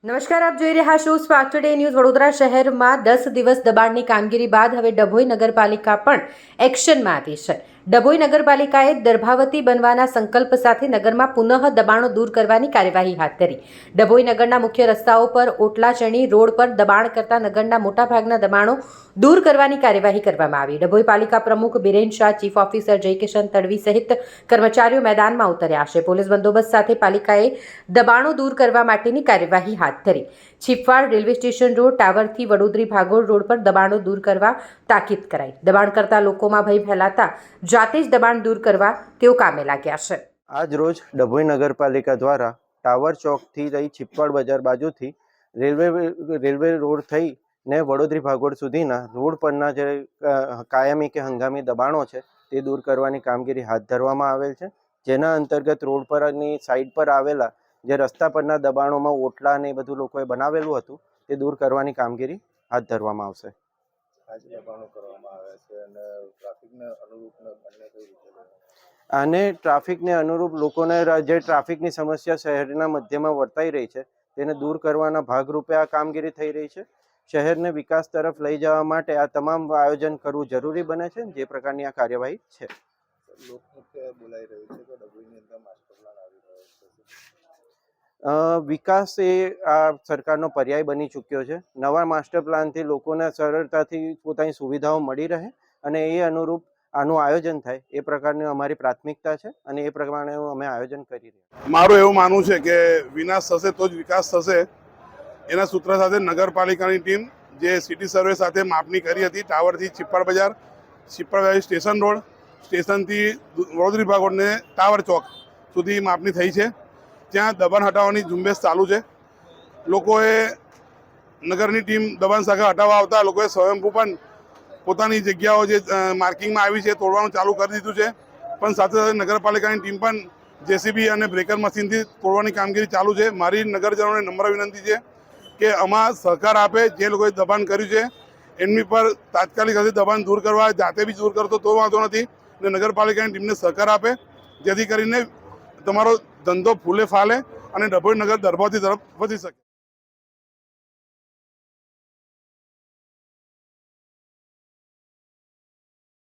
નમસ્કાર, આપ જોઈ રહ્યા છો સ્પાર્ક ટુડે ન્યૂઝ. વડોદરા શહેરમાં 10 દિવસ દબાણની કામગીરી બાદ હવે ડભોઈ નગરપાલિકા પણ એક્શનમાં આવી છે. ડભોઈ નગરપાલિકાએ દર્ભાવતી બનવાના સંકલ્પ સાથે નગરમાં પુનઃ દબાણો દૂર કરવાની કાર્યવાહી હાથ ધરી. ડભોઈ નગરના મુખ્ય રસ્તાઓ પર ઓટલાચણી રોડ પર દબાણ કરતા નગરના મોટાભાગના દબાણો દૂર કરવાની કાર્યવાહી કરવામાં આવી. ડભોઈ પાલિકા પ્રમુખ બિરેન શાહ, ચીફ ઓફિસર જયકિશન તડવી સહિત કર્મચારીઓ મેદાનમાં ઉતર્યા છે. પોલીસ બંદોબસ્ત સાથે પાલિકાએ દબાણો દૂર કરવા માટેની કાર્યવાહી હાથ ધરી. Chhipwad railway station road ટાવરથી Vadodari ભાગોળ રોડ પર દબાણો દૂર કરવા તાકીદ કરાઈ. દબાણ કરતા લોકોમાં ભય ફેલાતા જાતે જ દબાણ દૂર કરવા તેઓ કામે લાગ્યા છે. આજ રોજ ડભોઈ નગરપાલિકા દ્વારા ટાવર ચોકથી લઈ છીપવાડ બજાર બાજુથી રેલવે રોડ થઈ ને વડોદરી ભાગોળ સુધીના રોડ પરના જે કાયમી કે હંગામી દબાણો છે તે દૂર કરવાની કામગીરી હાથ ધરવામાં આવેલ છે. જેના અંતર્ગત રોડ પરની સાઈડ પર આવેલા જે રસ્તા પરના દબાણોમાં ઓટલા ને એ બધું લોકોએ બનાવેલું હતું તે દૂર કરવાની કામગીરી હાથ ધરવામાં આવશે. આને ટ્રાફિકને અનુરૂપ લોકોને જે ટ્રાફિકની સમસ્યા શહેરના મધ્યમાં વર્તાઈ રહી છે તેને દૂર કરવાના ભાગરૂપે આ કામગીરી થઈ રહી છે. શહેરને વિકાસ તરફ લઈ જવા માટે આ તમામ આયોજન કરવું જરૂરી બને છે. જે પ્રકારની આ કાર્યવાહી છે. વિકાસ એ આ સરકારનો પર્યાય બની ચૂક્યો છે. નવા માસ્ટર પ્લાનથી લોકોને સરળતાથી પોતાની સુવિધાઓ મળી રહે અને એ અનુરૂપ આનું આયોજન થાય એ પ્રકારની અમારી પ્રાથમિકતા છે અને એ પ્રમાણે અમે આયોજન કરી રહ્યા. મારું એવું માનવું છે કે વિનાશ થશે તો જ વિકાસ થશે. એના સૂત્ર સાથે નગરપાલિકાની ટીમ જે સિટી સર્વે સાથે માપણી કરી હતી ટાવરથી છીપવાડ બજાર સ્ટેશન રોડ સ્ટેશનથી વડોદરી ભાગોળને ટાવર ચોક સુધી માપણી થઈ છે. ત્યાં દબાણ હટાવવાની ઝુંબેશ ચાલુ છે. લોકોએ નગરની ટીમ દબાણ શાખા હટાવવા આવતા લોકોએ સ્વયંભૂ પણ પોતાની જગ્યાઓ જે માર્કિંગમાં આવી છે તોડવાનું ચાલુ કરી દીધું છે. પણ સાથે સાથે નગરપાલિકાની ટીમ પણ જેસીબી અને બ્રેકર મશીનથી તોડવાની કામગીરી ચાલુ છે. મારી નગરજનોને નમ્ર વિનંતી છે કે આમાં સહકાર આપે. જે લોકોએ દબાણ કર્યું છે એમની પર તાત્કાલિક હશે દબાણ દૂર કરવા, જાતે બી દૂર કરતો તો વાંધો નથી અને નગરપાલિકાની ટીમને સહકાર આપે જેથી કરીને તમારો ધંધો ફૂલે ફાલે અને ડભોઈ નગર દર્ભાવતી તરફ વધી શકે.